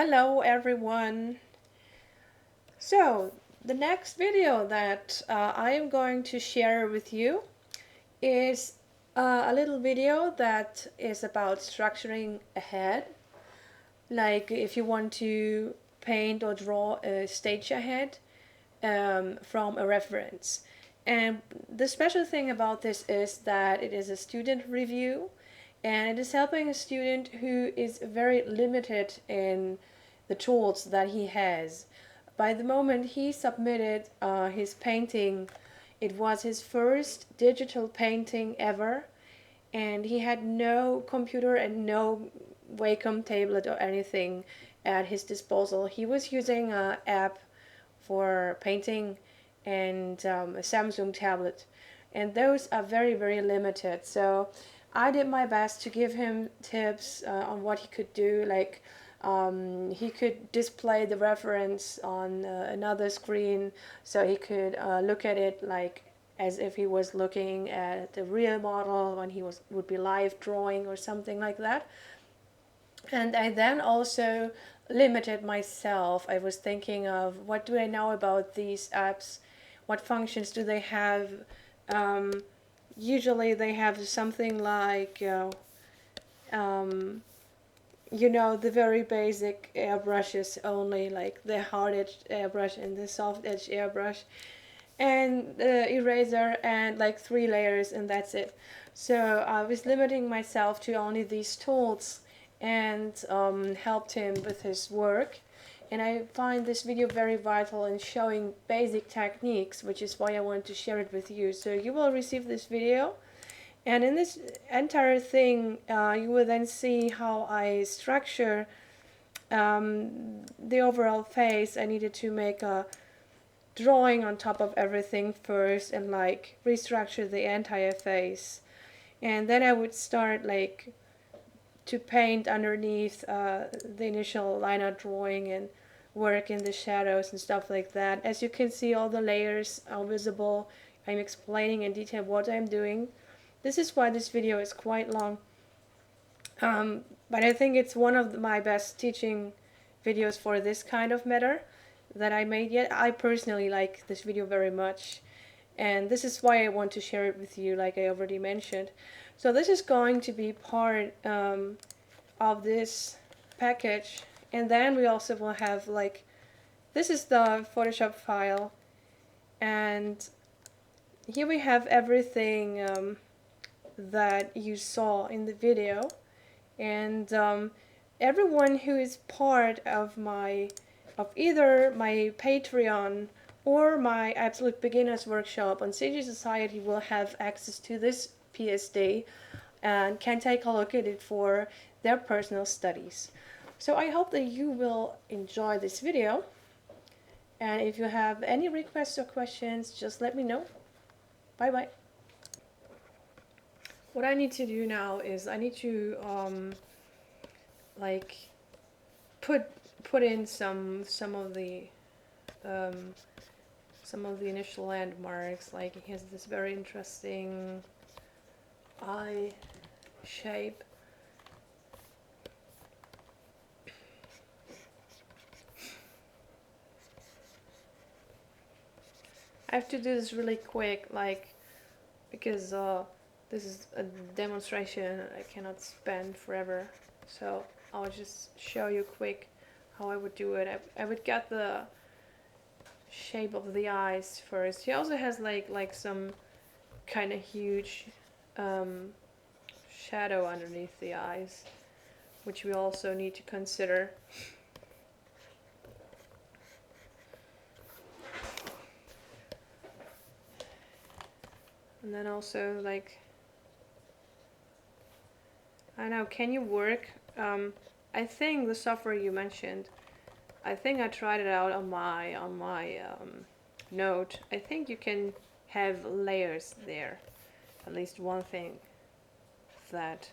Hello everyone. So the next video that I am going to share with you is a little video that is about structuring a head. Like if you want to paint or draw a stage ahead from a reference. And the special thing about this is that it is a student review, and it is helping a student who is very limited in the tools that he has. By the moment he submitted his painting, it was his first digital painting ever, and he had no computer and no Wacom tablet or anything at his disposal. He was using an app for painting and a Samsung tablet, and those are very, very limited. So I did my best to give him tips on what he could do. Like he could display the reference on another screen, so he could look at it like as if he was looking at the real model when he would be live drawing or something like that. And I then also limited myself. I was thinking of what do I know about these apps? What functions do they have? Usually they have something like, the very basic airbrushes only, like the hard edge airbrush and the soft edge airbrush, and the eraser, and like 3 layers, and that's it. So I was limiting myself to only these tools, and helped him with his work. And I find this video very vital in showing basic techniques, which is why I wanted to share it with you. So you will receive this video, and in this entire thing you will then see how I structure the overall face. I needed to make a drawing on top of everything first, and like restructure the entire face, and then I would start like to paint underneath the initial line art drawing and work in the shadows and stuff like that. As you can see, all the layers are visible. I'm explaining in detail what I'm doing. This is why this video is quite long, but I think it's one of my best teaching videos for this kind of matter that I made yet. I personally like this video very much, and this is why I want to share it with you, like I already mentioned. So this is going to be part of this package, and then we also will have like, this is the Photoshop file, and here we have everything that you saw in the video, and everyone who is part of either my Patreon or my Absolute Beginners Workshop on CG Society will have access to this PSD and can take a look at it for their personal studies. So I hope that you will enjoy this video, and if you have any requests or questions, just let me know. Bye bye. What I need to do now is I need to like put in some of the initial landmarks. Like he has this very interesting eye shape. I have to do this really quick, like, because this is a demonstration I cannot spend forever. So I'll just show you quick how I would do it. I would get the shape of the eyes first. He also has like some kind of huge shadow underneath the eyes, which we also need to consider. And then also, like, I don't know, can you work? I think the software you mentioned, I think I tried it out on my Note. I think you can have layers there. At least one thing that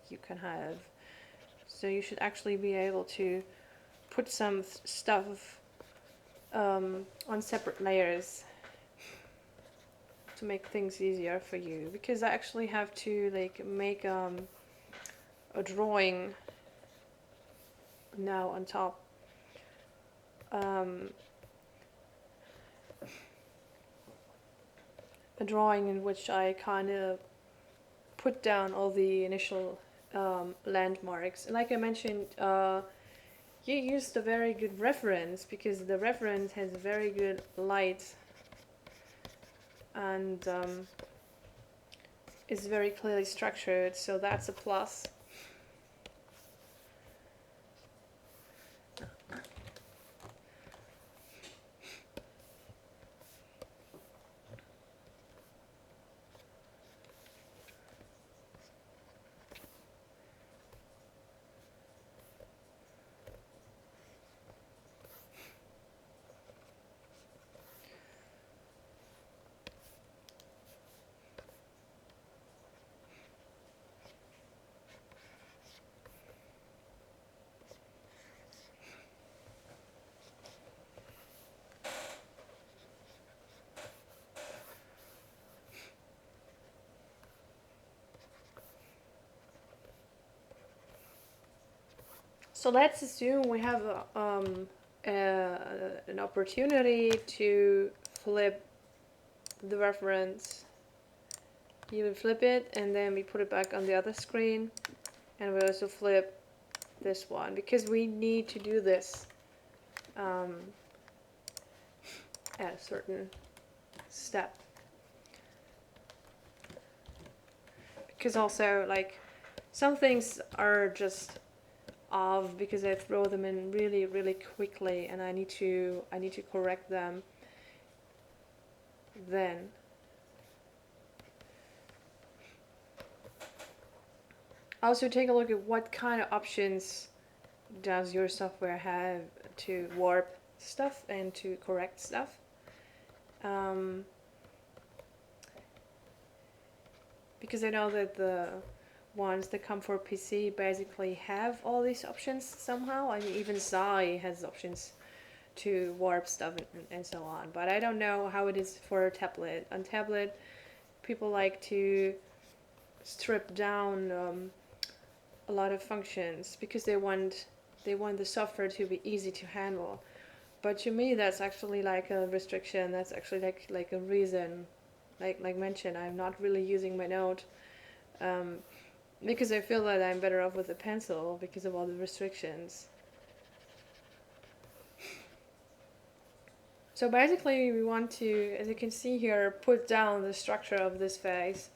you can have. So you should actually be able to put some stuff on separate layers to make things easier for you, because I actually have to like make a drawing now on top um, a drawing in which I kind of put down all the initial landmarks. And like I mentioned, you used a very good reference because the reference has very good light and is very clearly structured, so that's a plus. So let's assume we have an opportunity to flip the reference. You would flip it and then we put it back on the other screen, and we also flip this one because we need to do this at a certain step. Because also, like, some things are just off because I throw them in really, really quickly, and I need to correct them then. Also, take a look at what kind of options does your software have to warp stuff and to correct stuff. Because I know that the ones that come for PC basically have all these options somehow. I mean, even Xi has options to warp stuff and so on. But I don't know how it is for a tablet. On tablet, people like to strip down a lot of functions because they want the software to be easy to handle. But to me, that's actually like a restriction. That's actually like a reason. Like mentioned, I'm not really using my note because I feel that I'm better off with a pencil because of all the restrictions. So basically, we want to, as you can see here, put down the structure of this face.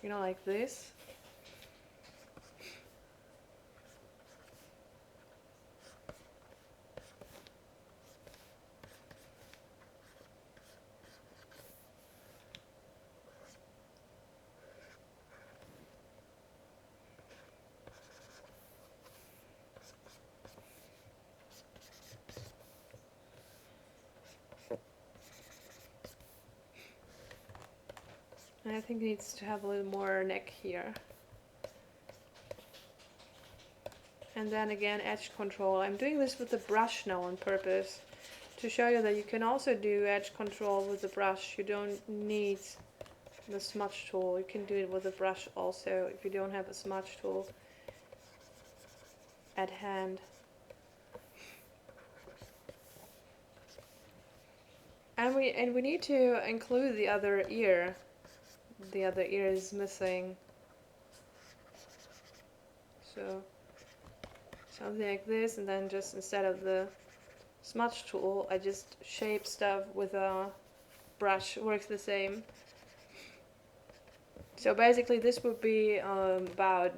You know, like this. And I think it needs to have a little more neck here. And then again, edge control. I'm doing this with the brush now on purpose to show you that you can also do edge control with the brush. You don't need the smudge tool. You can do it with a brush also if you don't have a smudge tool at hand. And we need to include the other ear. The other ear is missing. So something like this, and then just instead of the smudge tool, I just shape stuff with a brush. Works the same. So basically this would be about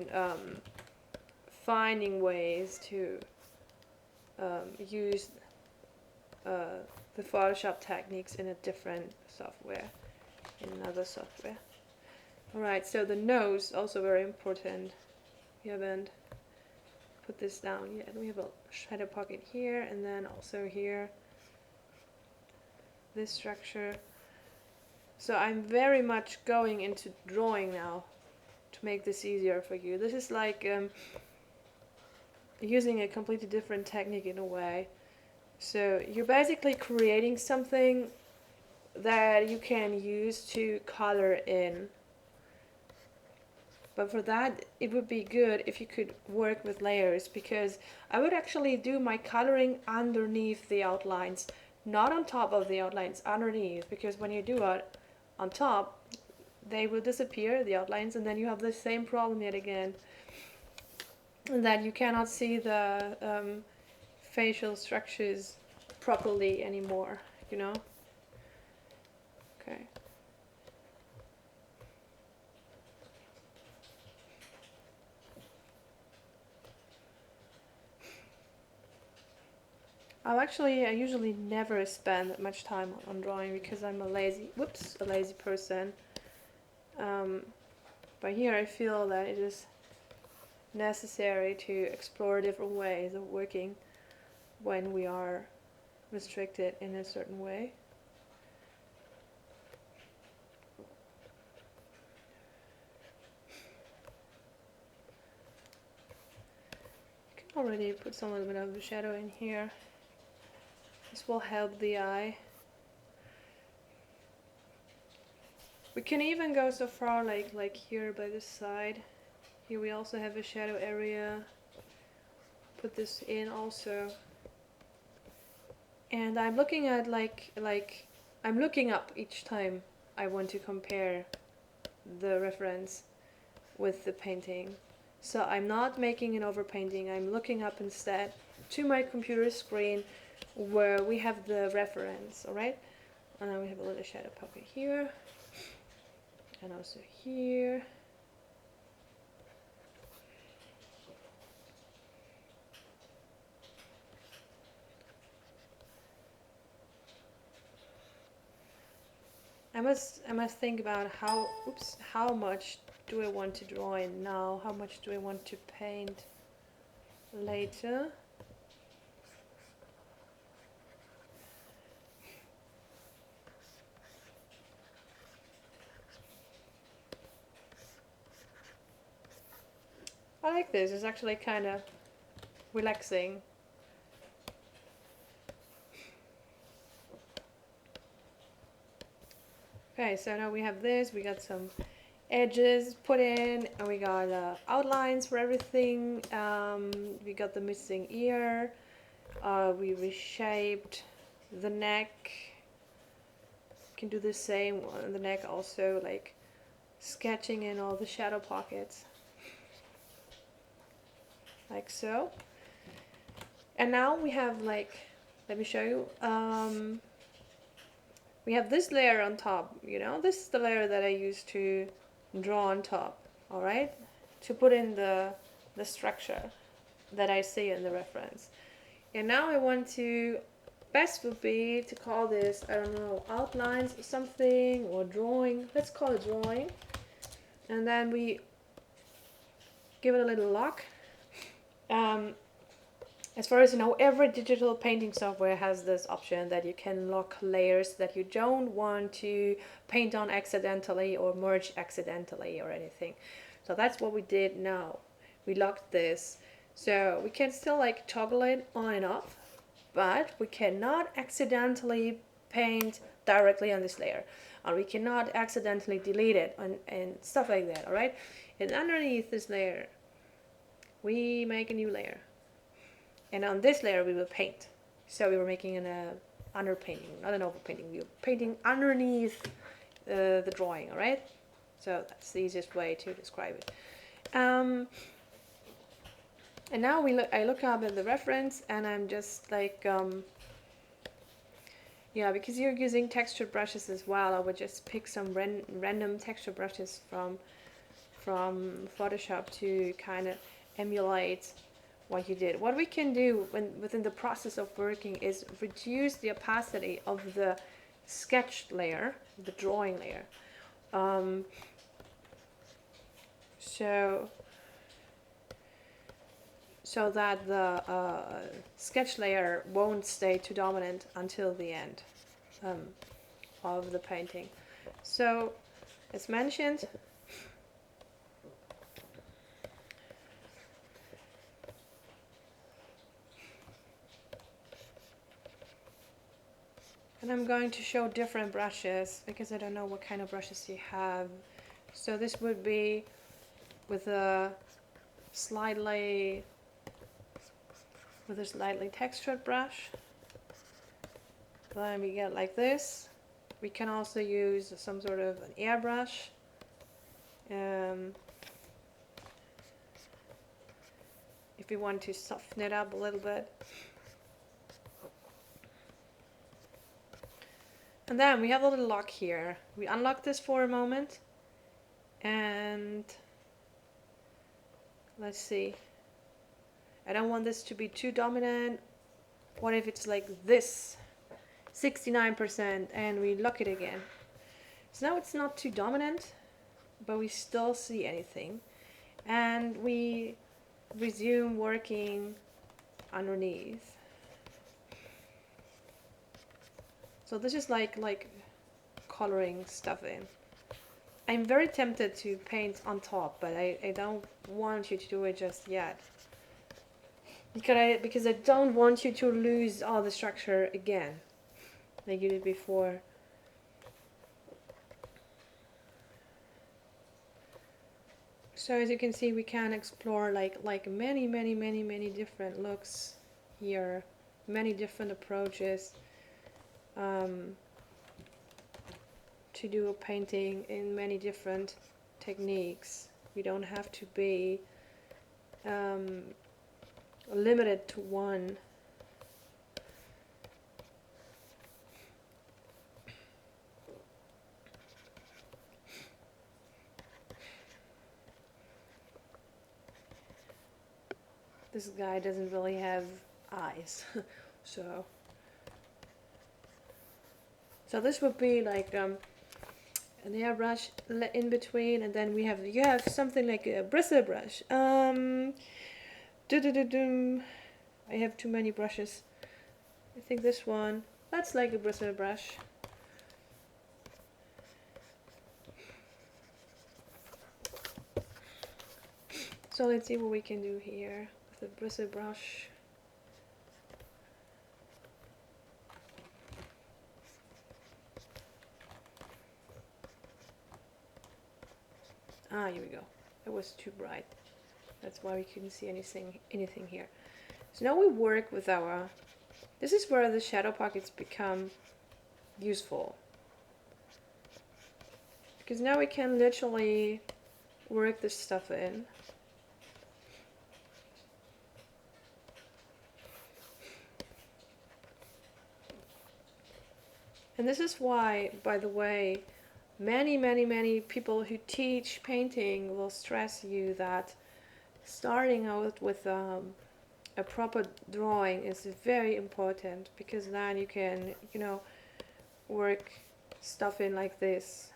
finding ways to use the Photoshop techniques in a different software, in another software. Alright, so the nose, also very important. We haven't put this down yet. We have a shadow pocket here, and then also here, this structure. So I'm very much going into drawing now to make this easier for you. This is like using a completely different technique in a way. So you're basically creating something that you can use to color in. But for that, it would be good if you could work with layers, because I would actually do my coloring underneath the outlines, not on top of the outlines, underneath, because when you do it on top, they will disappear, the outlines, and then you have the same problem yet again, that you cannot see the facial structures properly anymore, you know? Okay. I usually never spend that much time on drawing because I'm a lazy person. But here I feel that it is necessary to explore different ways of working when we are restricted in a certain way. You can already put some little bit of a shadow in here. This will help the eye. We can even go so far like here by this side. Here we also have a shadow area. Put this in also. And I'm looking at I'm looking up each time I want to compare the reference with the painting. So I'm not making an overpainting, I'm looking up instead to my computer screen where we have the reference, alright? And then we have a little shadow pocket here, and also here. I must think about how much do I want to draw in now, how much do I want to paint later. I like this, it's actually kind of relaxing. Okay, so now we have this, we got some edges put in, and we got outlines for everything. We got the missing ear, we reshaped the neck. Can do the same on the neck also, like sketching in all the shadow pockets, like so. And now we have let me show you. We have this layer on top, you know, this is the layer that I used to draw on top, alright? To put in the structure that I see in the reference. And now I want to, best would be to call this, I don't know, outlines or something, or drawing. Let's call it drawing. And then we give it a little lock. As far as you know, every digital painting software has this option that you can lock layers that you don't want to paint on accidentally or merge accidentally or anything. So that's what we did now. We locked this. So we can still like toggle it on and off, but we cannot accidentally paint directly on this layer. Or we cannot accidentally delete it and stuff like that, alright? And underneath this layer, we make a new layer. And on this layer we will paint. So we were making an underpainting, not an overpainting. We were painting underneath the drawing, alright? So that's the easiest way to describe it. And now I look up at the reference, and I'm just like, yeah, because you're using texture brushes as well, I would just pick some random texture brushes from Photoshop to kind of emulate what you did. What we can do within the process of working is reduce the opacity of the sketch layer, the drawing layer. So that the sketch layer won't stay too dominant until the end of the painting. So, as mentioned, And I'm going to show different brushes because I don't know what kind of brushes you have. So this would be with a slightly textured brush. Then we get like this. We can also use some sort of an airbrush. If we want to soften it up a little bit. And then we have a little lock here. We unlock this for a moment. And let's see. I don't want this to be too dominant. What if it's like this? 69%, and we lock it again. So now it's not too dominant, but we still see anything. And we resume working underneath. So this is like coloring stuff in. I'm very tempted to paint on top, but I don't want you to do it just yet. Because I don't want you to lose all the structure again, like you did before. So as you can see, we can explore like many different looks here, many different approaches to do a painting in many different techniques. We don't have to be limited to one. This guy doesn't really have eyes, so this would be like an airbrush in between, and then you have something like a bristle brush. I have too many brushes. I think this one, that's like a bristle brush. So let's see what we can do here with the bristle brush. Ah, here we go. It was too bright. That's why we couldn't see anything here. So now we work with our... This is where the shadow pockets become useful. Because now we can literally work this stuff in. And this is why, by the way, many people who teach painting will stress you that starting out with a proper drawing is very important, because then you can, work stuff in like this.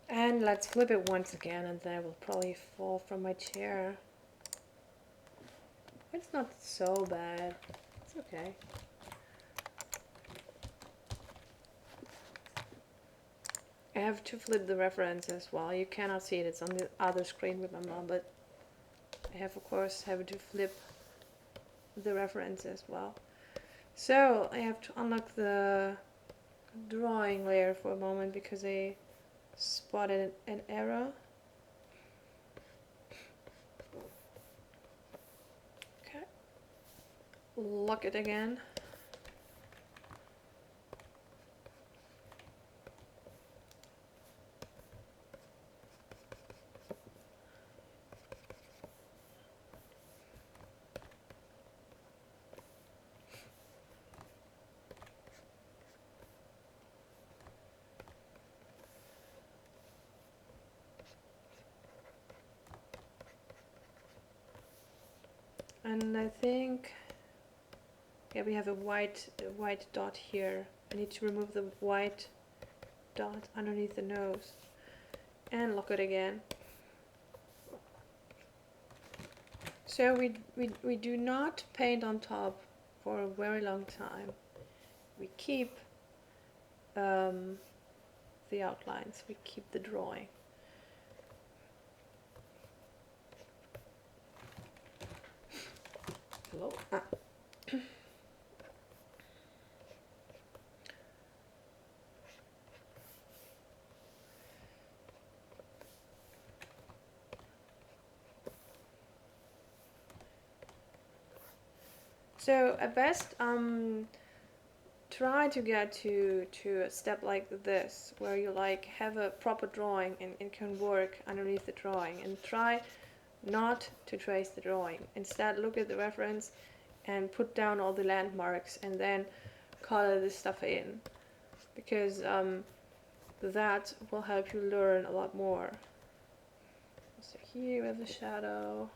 And let's flip it once again, and then I will probably fall from my chair. It's not so bad. It's okay. I have to flip the reference as well. You cannot see it. It's on the other screen, remember, but I have, of course, to flip the reference as well. So I have to unlock the drawing layer for a moment because I spotted an error. Okay. Lock it again. And I think, yeah, we have a white dot here. I need to remove the white dot underneath the nose and lock it again. So we do not paint on top for a very long time. We keep the outlines, we keep the drawing. Hello? Ah. So at best, try to get to a step like this, where you like have a proper drawing and can work underneath the drawing, and try not to trace the drawing. Instead, look at the reference and put down all the landmarks and then color this stuff in, because that will help you learn a lot more. So here we have the shadow.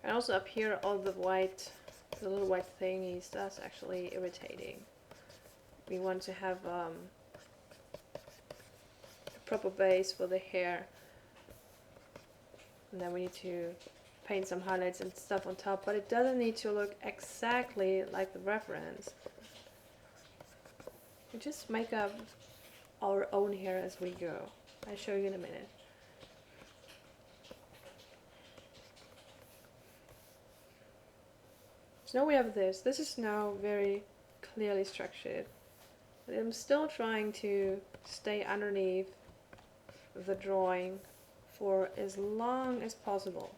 And also up here, all the little white thingies, that's actually irritating. We want to have a proper base for the hair. And then we need to paint some highlights and stuff on top, but it doesn't need to look exactly like the reference. We just make up our own hair as we go. I'll show you in a minute. So now we have this. This is now very clearly structured. But I'm still trying to stay underneath the drawing for as long as possible.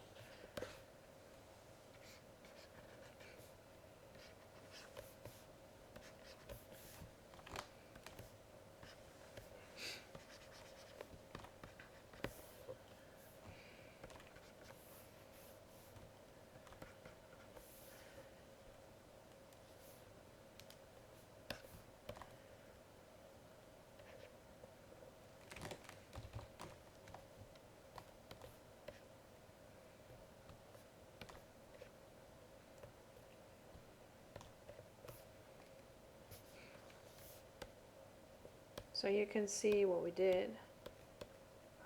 So you can see what we did,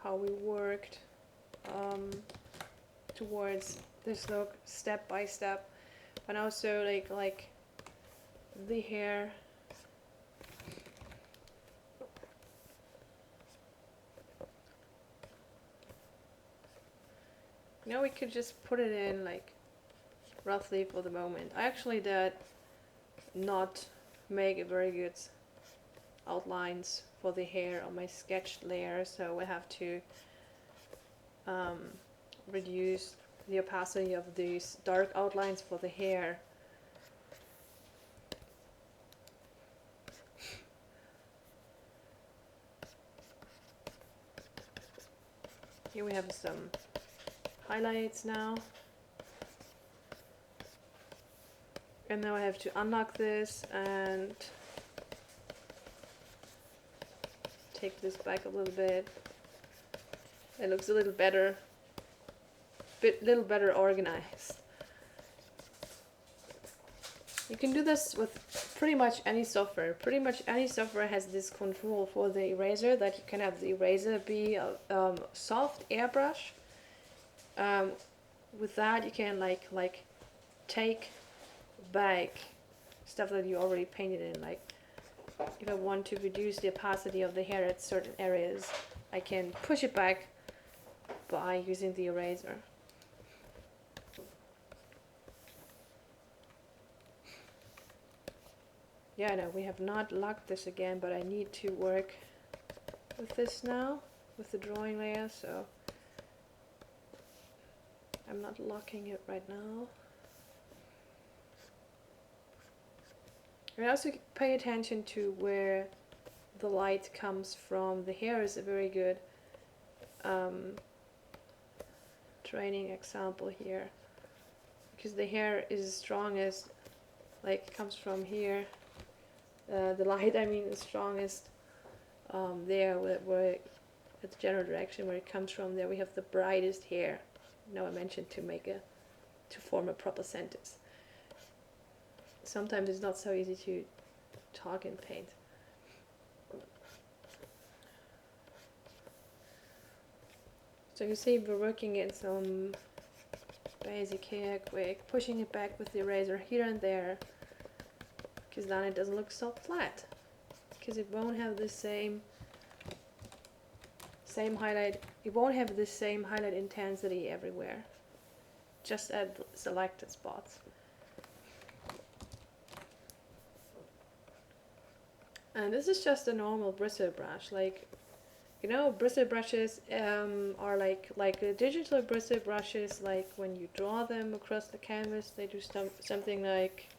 how we worked towards this look step by step, but also like the hair. Now we could just put it in like roughly for the moment. I actually did not make a very good outlines for the hair on my sketched layer, so we have to reduce the opacity of these dark outlines for the hair. Here we have some highlights now. And now I have to unlock this and take this back a little bit. It looks a little better, little better organized. You can do this with pretty much any software. Pretty much any software has this control for the eraser, that you can have the eraser be a soft airbrush. With that you can like take back stuff that you already painted in. Like if I want to reduce the opacity of the hair at certain areas, I can push it back by using the eraser. Yeah, no, we have not locked this again, but I need to work with this now, with the drawing layer, so I'm not locking it right now. And also pay attention to where the light comes from. The hair is a very good training example here, because the hair is strongest, like comes from here. The light, I mean, is strongest there, where at the general direction where it comes from. There we have the brightest hair. Now I mentioned to form a proper sentence. Sometimes it's not so easy to talk and paint. So you see we're working in some basic hair quick, pushing it back with the eraser here and there, because then it doesn't look so flat, because it won't have the same highlight. It won't have the same highlight intensity everywhere, just at selected spots. And this is just a normal bristle brush. Like, you know, bristle brushes are like digital bristle brushes. Like when you draw them across the canvas, they do something like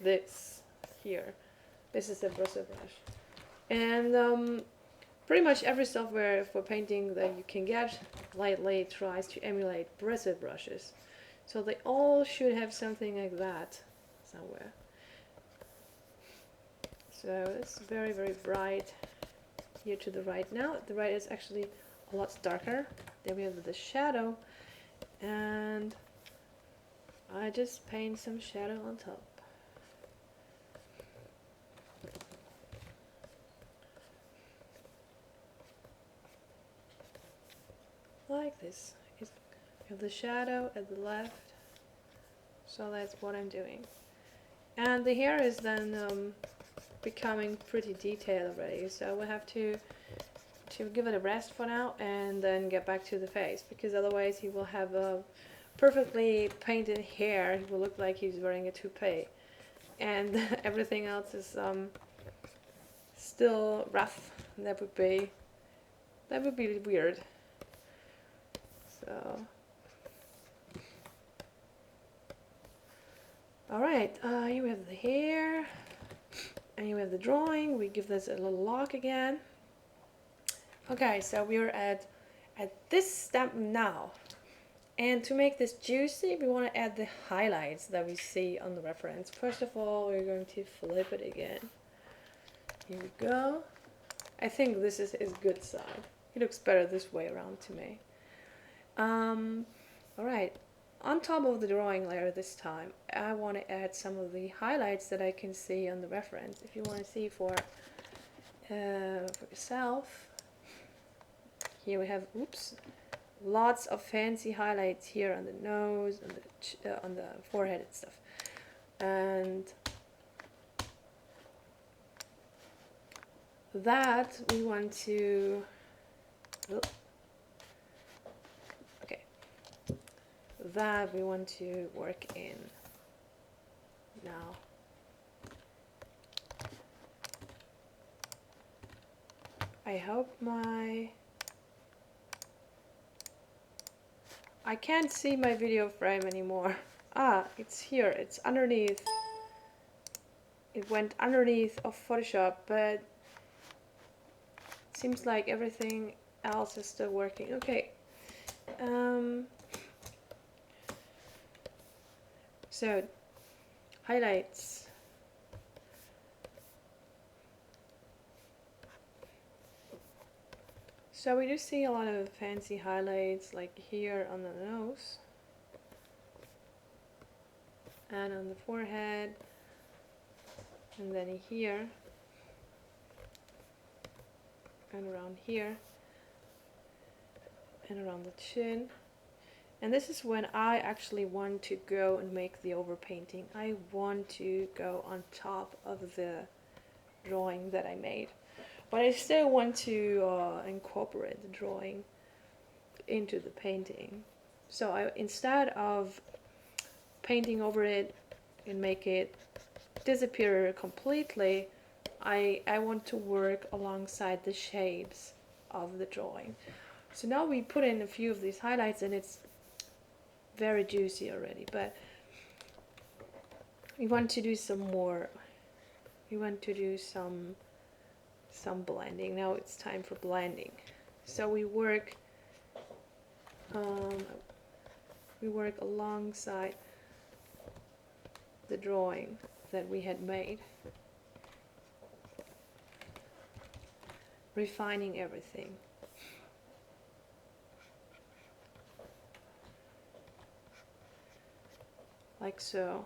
this here. This is a bristle brush. And pretty much every software for painting that you can get lately tries to emulate bristle brushes. So they all should have something like that somewhere. So it's very, very bright here to the right now. The right is actually a lot darker. Then we have the shadow, and I just paint some shadow on top. Like this. You have the shadow at the left, so that's what I'm doing. And the hair is then becoming pretty detailed already, so we'll have to give it a rest for now and then get back to the face, because otherwise he will have a perfectly painted hair. He will look like he's wearing a toupee, and everything else is still rough. That would be weird. So alright, here we have the hair. And here we have the drawing. We give this a little lock again. Okay, so we're at this step now. And to make this juicy, we want to add the highlights that we see on the reference. First of all, we're going to flip it again. Here we go. I think this is his good side. He looks better this way around to me. Alright. On top of the drawing layer this time, I want to add some of the highlights that I can see on the reference. If you want to see for yourself, here we have, lots of fancy highlights here on the nose, on the forehead and stuff. And that we want to, that we want to work in now. I hope I can't see my video frame anymore. It's here, it's underneath. It went underneath of Photoshop, but it seems like everything else is still working. Okay. So, highlights. So we do see a lot of fancy highlights, like here on the nose and on the forehead, and then here and around here and around the chin. And this is when I actually want to go and make the overpainting. I want to go on top of the drawing that I made. But I still want to incorporate the drawing into the painting. So instead of painting over it and make it disappear completely, I want to work alongside the shapes of the drawing. So now we put in a few of these highlights and it's very juicy already, but we want to do some more we want to do some blending. Now it's time for blending. So we work alongside the drawing that we had made, refining everything. Like so.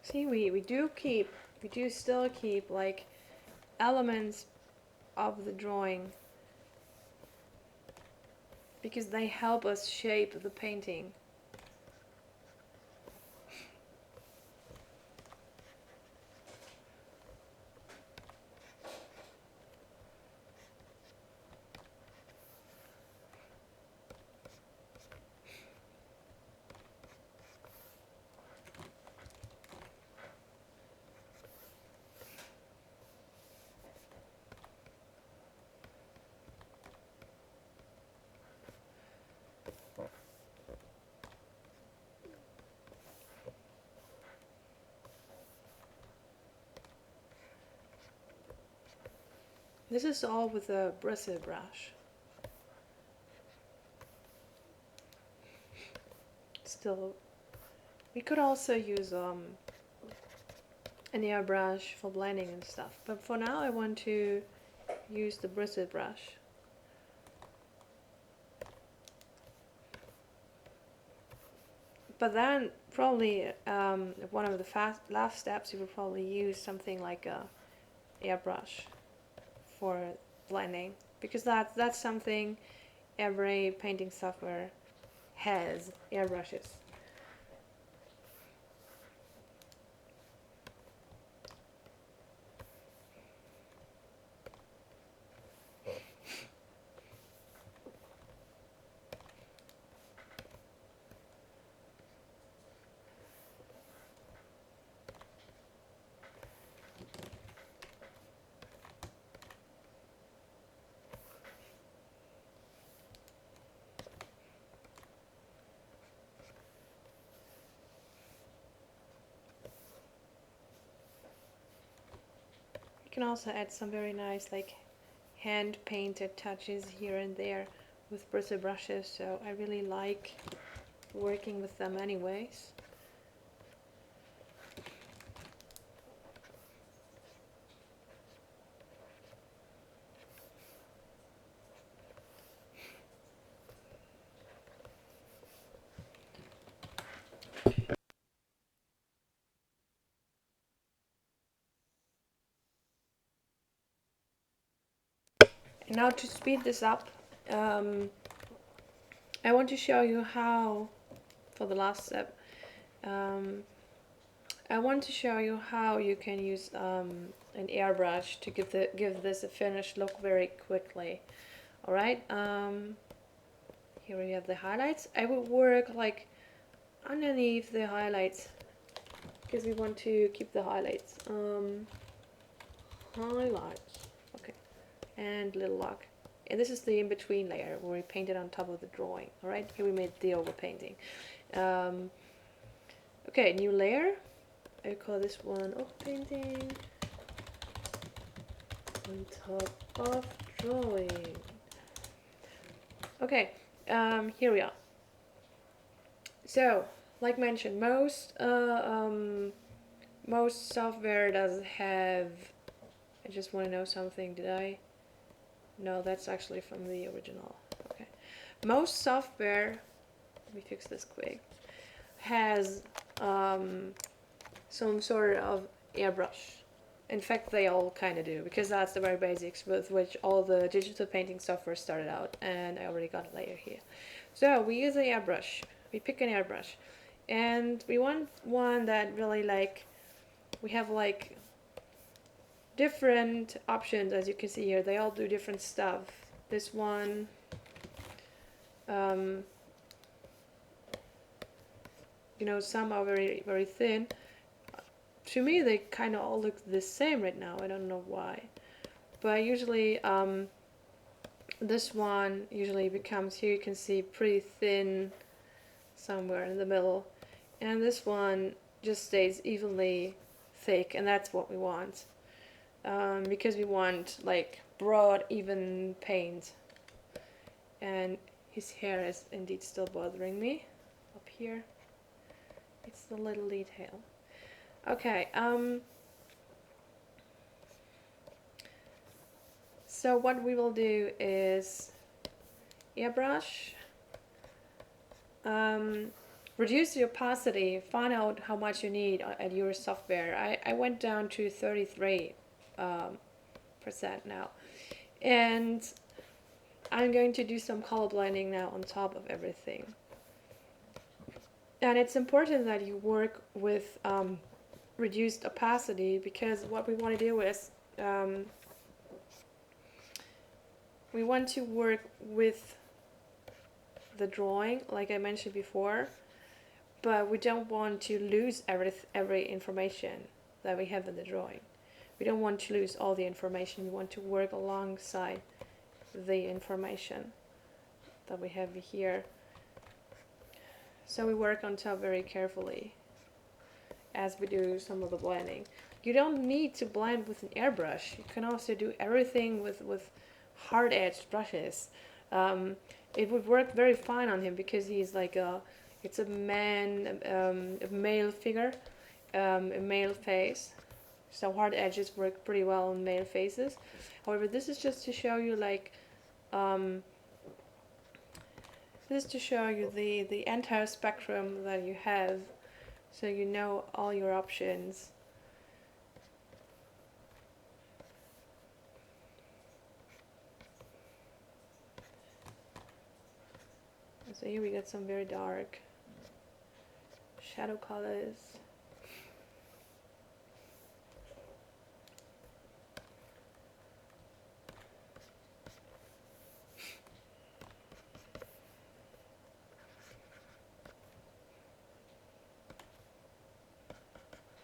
See, we do still keep like elements of the drawing because they help us shape the painting. This is all with a bristle brush. Still, we could also use an airbrush for blending and stuff, but for now I want to use the bristle brush. But then probably one of the last steps you would probably use something like a airbrush for blending, because that's something every painting software has, airbrushes. You can also add some very nice like hand painted touches here and there with bristle brushes, so I really like working with them anyways. And now to speed this up, I want to show you how, for the last step, I want to show you how you can use an airbrush to give this a finished look very quickly. Alright, here we have the highlights. I will work like underneath the highlights because we want to keep the highlights. Highlights, okay, and little lock. And this is the in-between layer where we painted on top of the drawing. Alright, here we made the overpainting. Okay, new layer. I call this one Overpainting on top of drawing. Okay, here we are. So, like mentioned, most software does have. I just want to know something. Did I? No, that's actually from the original. Okay, most software. Let me fix this quick. Has some sort of airbrush. In fact, they all kind of do, because that's the very basics with which all the digital painting software started out, and I already got a layer here. So we use an airbrush. We pick an airbrush, and we want one that really like, we have like different options, as you can see here. They all do different stuff. This one, you know, some are very, very thin. To me, they kind of all look the same right now. I don't know why. But usually, This one usually becomes, here you can see, pretty thin somewhere in the middle, and this one just stays evenly thick, and that's what we want, because we want like broad, even paint. And his hair is indeed still bothering me up here. It's the little detail. Okay, so what we will do is airbrush, reduce the opacity, find out how much you need at your software. I went down to 33% now, and I'm going to do some color blending now on top of everything. And it's important that you work with reduced opacity, because what we want to do is we want to work with the drawing, like I mentioned before, but we don't want to lose every information that we have in the drawing. We don't want to lose all the information. We want to work alongside the information that we have here. So we work on top very carefully as we do some of the blending. You don't need to blend with an airbrush. You can also do everything with hard edged brushes. It would work very fine on him because he's like it's a man, a male figure, a male face. So hard edges work pretty well on male faces. However, this is just to show you like this is to show you the entire spectrum that you have, so you know all your options. So here we got some very dark shadow colors.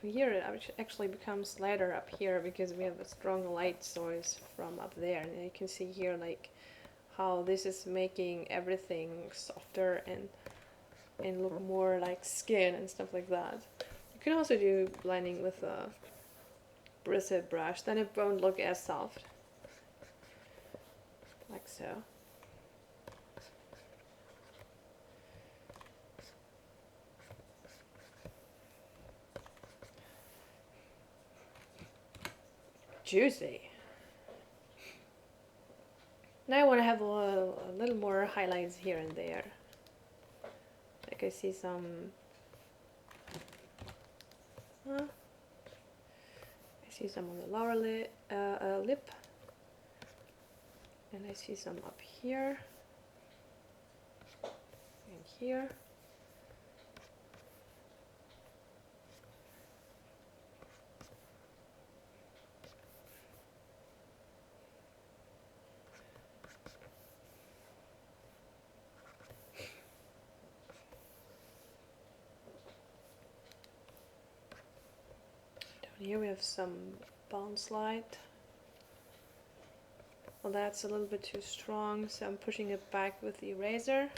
Here it actually becomes lighter up here because we have a strong light source from up there, and you can see here like how this is making everything softer and look more like skin and stuff like that. You can also do blending with a brisket brush, then it won't look as soft, like so. Juicy. Now I want to have a little more highlights here and there. Like I see some I see some on the lower lip, and I see some up here and here. Here we have some bounce light. Well, that's a little bit too strong, so I'm pushing it back with the eraser.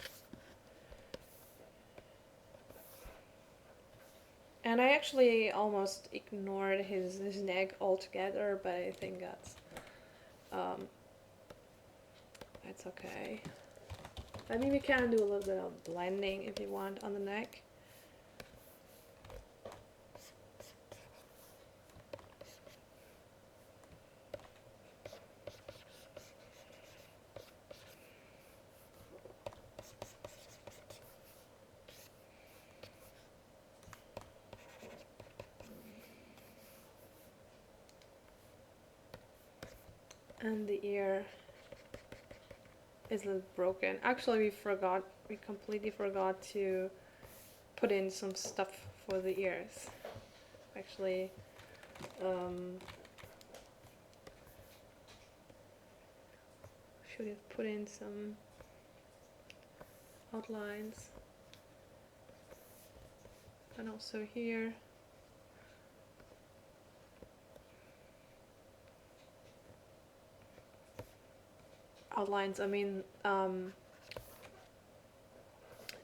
And I actually almost ignored his neck altogether, but I think that's okay. I mean, we can do a little bit of blending if you want on the neck. And the ear is a little broken. Actually, we completely forgot to put in some stuff for the ears. Actually, should have put in some outlines. And also here. outlines, I mean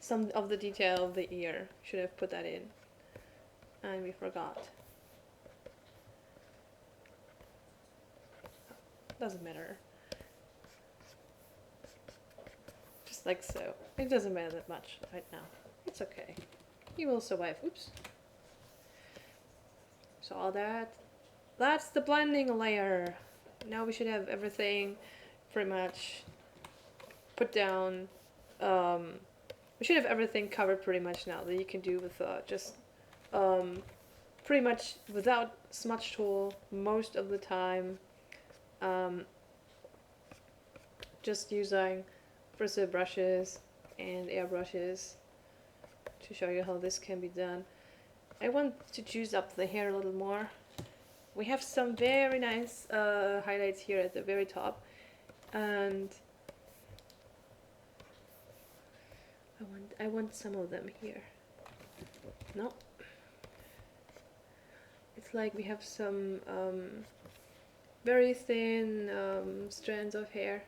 some of the detail of the ear. Should have put that in, and we forgot. Doesn't matter. Just like so. It doesn't matter that much right now. It's okay. You will survive. Oops. So all that's the blending layer. Now we should have everything pretty much put down. We should have everything covered pretty much now that you can do with just pretty much without smudge tool most of the time. Just using bristle brushes and airbrushes to show you how this can be done. I want to juice up the hair a little more. We have some very nice highlights here at the very top, and I want some of them here. No, it's like we have some very thin strands of hair.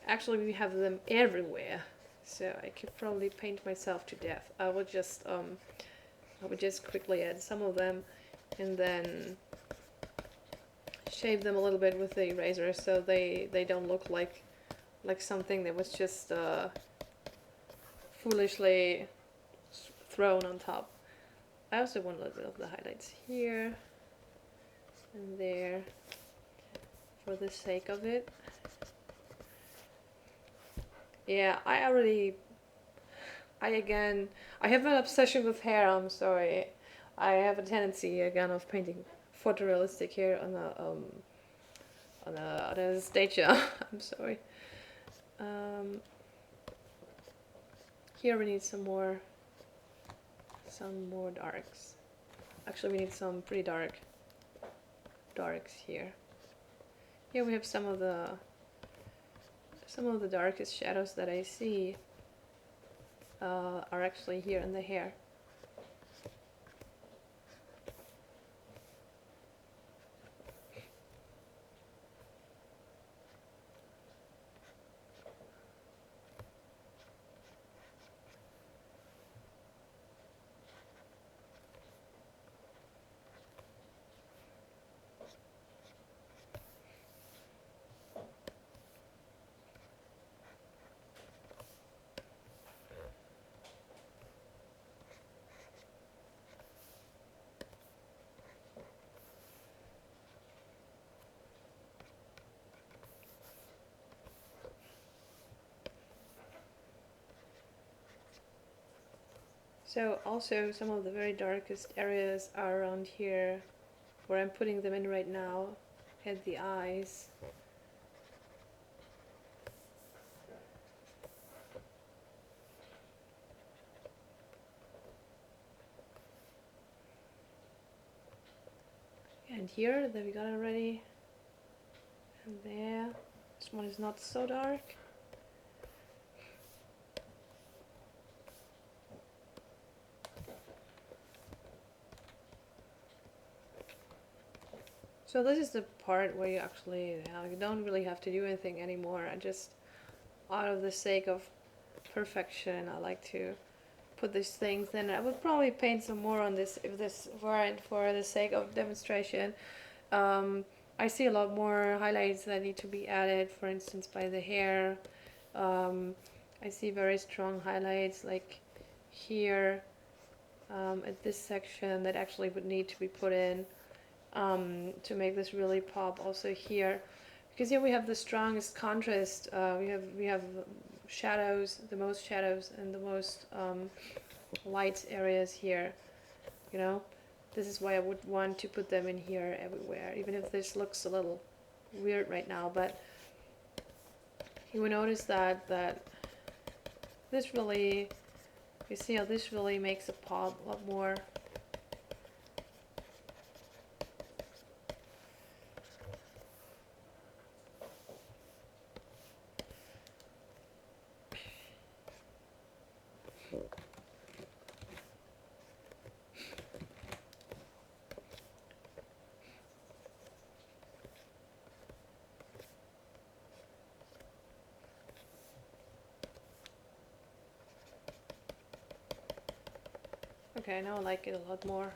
Actually, we have them everywhere, so I could probably paint myself to death. I would just quickly add some of them, and then shave them a little bit with the eraser, so they don't look like something that was just foolishly thrown on top. I also want a little bit of the highlights here and there for the sake of it. Yeah, I have an obsession with hair. I'm sorry. I have a tendency again of painting photorealistic hair on a stage. I'm sorry. Here we need some more darks. Actually, we need some pretty darks here. Here we have some of the darkest shadows that I see are actually here in the hair. So also some of the very darkest areas are around here, where I'm putting them in right now, at the eyes. And here, that we got already. And there. This one is not so dark. So this is the part where you actually you don't really have to do anything anymore. I just, out of the sake of perfection, I like to put these things in. I would probably paint some more on this if this weren't for the sake of demonstration. I see a lot more highlights that need to be added, for instance by the hair. I see very strong highlights like here at this section that actually would need to be put in to make this really pop. Also here, because here we have the strongest contrast. We have shadows, the most shadows and the most light areas here. You know, this is why I would want to put them in here everywhere, even if this looks a little weird right now. But you will notice that this really, you see how this really makes it pop a lot more. Okay, now I like it a lot more.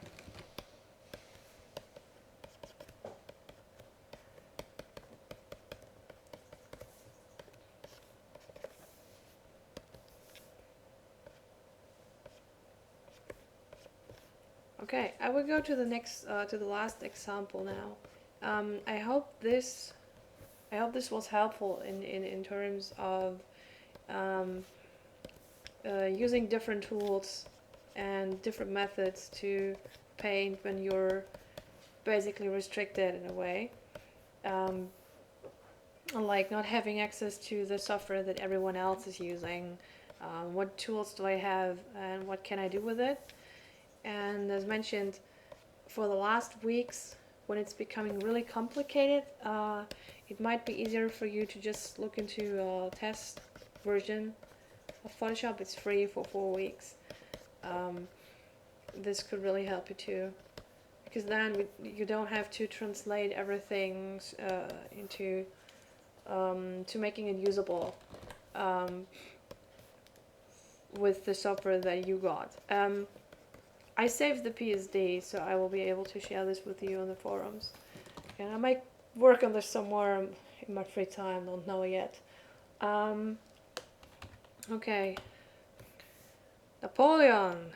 Okay, I will go to the next, to the last example now. I hope this was helpful in terms of um, using different tools and different methods to paint when you're basically restricted in a way. Like not having access to the software that everyone else is using. What tools do I have and what can I do with it? And as mentioned, for the last weeks, when it's becoming really complicated, it might be easier for you to just look into a test version of Photoshop. It's free for 4 weeks. This could really help you too, because then you don't have to translate everything into to making it usable with the software that you got. I saved the PSD, so I will be able to share this with you on the forums. And I might work on this some more in my free time, don't know yet. Okay. Napoleon.